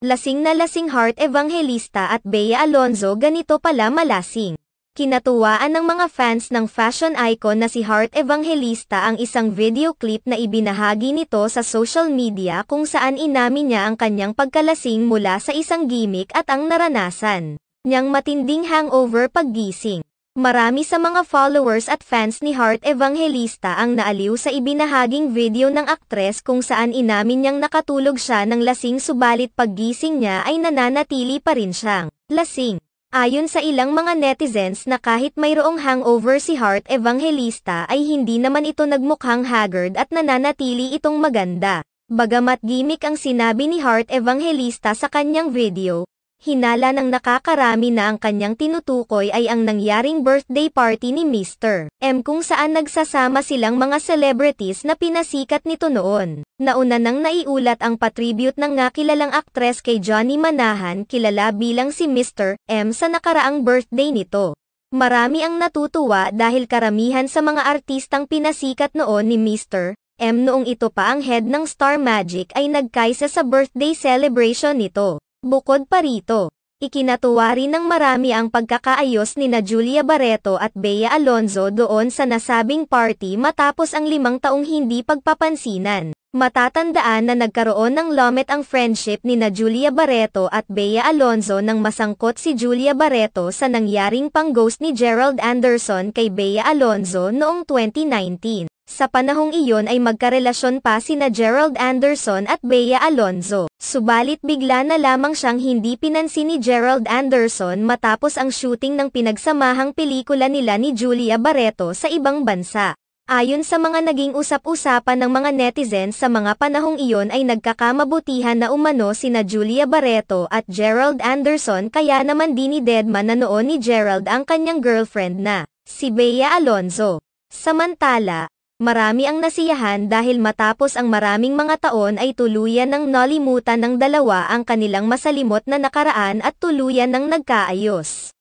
Lasing na lasing Heart Evangelista at Bea Alonzo, ganito pala malasing. Kinatuwaan ng mga fans ng fashion icon na si Heart Evangelista ang isang video clip na ibinahagi nito sa social media kung saan inamin niya ang kanyang pagkalasing mula sa isang gimmick at ang naranasan niyang matinding hangover paggising. Marami sa mga followers at fans ni Heart Evangelista ang naaliw sa ibinahaging video ng aktres kung saan inamin niyang nakatulog siya ng lasing subalit paggising niya ay nananatili pa rin siyang lasing. Ayon sa ilang mga netizens na kahit mayroong hangover si Heart Evangelista ay hindi naman ito nagmukhang haggard at nananatili itong maganda. Bagamat gimmick ang sinabi ni Heart Evangelista sa kanyang video, hinala ng nakakarami na ang kanyang tinutukoy ay ang nangyaring birthday party ni Mr. M kung saan nagsasama silang mga celebrities na pinasikat nito noon. Nauna nang naiulat ang patribute ng nakilalang aktres kay Johnny Manahan, kilala bilang si Mr. M, sa nakaraang birthday nito. Marami ang natutuwa dahil karamihan sa mga artistang pinasikat noon ni Mr. M noong ito pa ang head ng Star Magic ay nagkaisa sa birthday celebration nito. Bukod pa rito, ikinatuwa rin ng marami ang pagkakaayos nina Julia Barreto at Bea Alonzo doon sa nasabing party matapos ang 5 taong hindi pagpapansinan. Matatandaan na nagkaroon ng lomet ang friendship nina Julia Barreto at Bea Alonzo nang masangkot si Julia Barreto sa nangyaring pang-ghost ni Gerald Anderson kay Bea Alonzo noong 2019. Sa panahong iyon ay magkarelasyon pa sina Gerald Anderson at Bea Alonzo. Subalit bigla na lamang siyang hindi pinansin ni Gerald Anderson matapos ang shooting ng pinagsamahang pelikula nila ni Julia Barreto sa ibang bansa. Ayon sa mga naging usap-usapan ng mga netizens sa mga panahong iyon ay nagkakamabutihan na umano sina Julia Barreto at Gerald Anderson, kaya naman dinidedma na noon ni Gerald ang kanyang girlfriend na si Bea Alonzo. Samantala, marami ang nasiyahan dahil matapos ang maraming mga taon ay tuluyan ng nalimutan ng dalawa ang kanilang masalimot na nakaraan at tuluyan ng nagkaayos.